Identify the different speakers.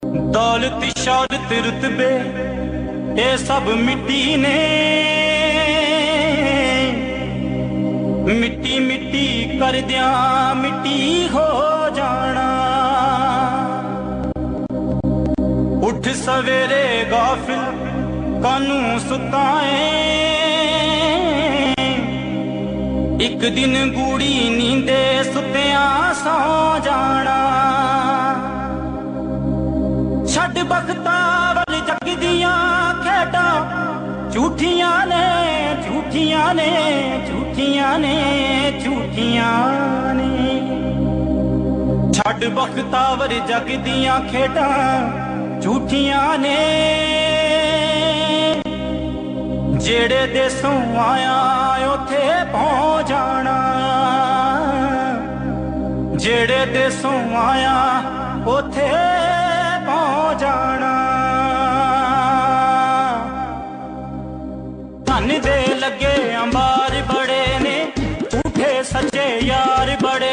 Speaker 1: दौलत शौहरत रुतबे ये सब मिट्टी ने, मिट्टी मिट्टी कर दिया मिट्टी हो जाना। उठ सवेरे गाफिल कानू सुताए, एक दिन गूड़ी नींदे सुत्या सौ जाना। छड़ बखता वल जग दियां खेडां झूठियां ने, झूठियां ने, झूठियां ने, झूठियां ने। छड़ बखता वल जग दियां खेडां झूठियां ने। जेड़े देसों आया उथे पहुंच जाना, जेड़े देसों आया उथे पहुंच जाना। धन दे लगे अंबार बड़े ने, झूठे सच्चे यार बड़े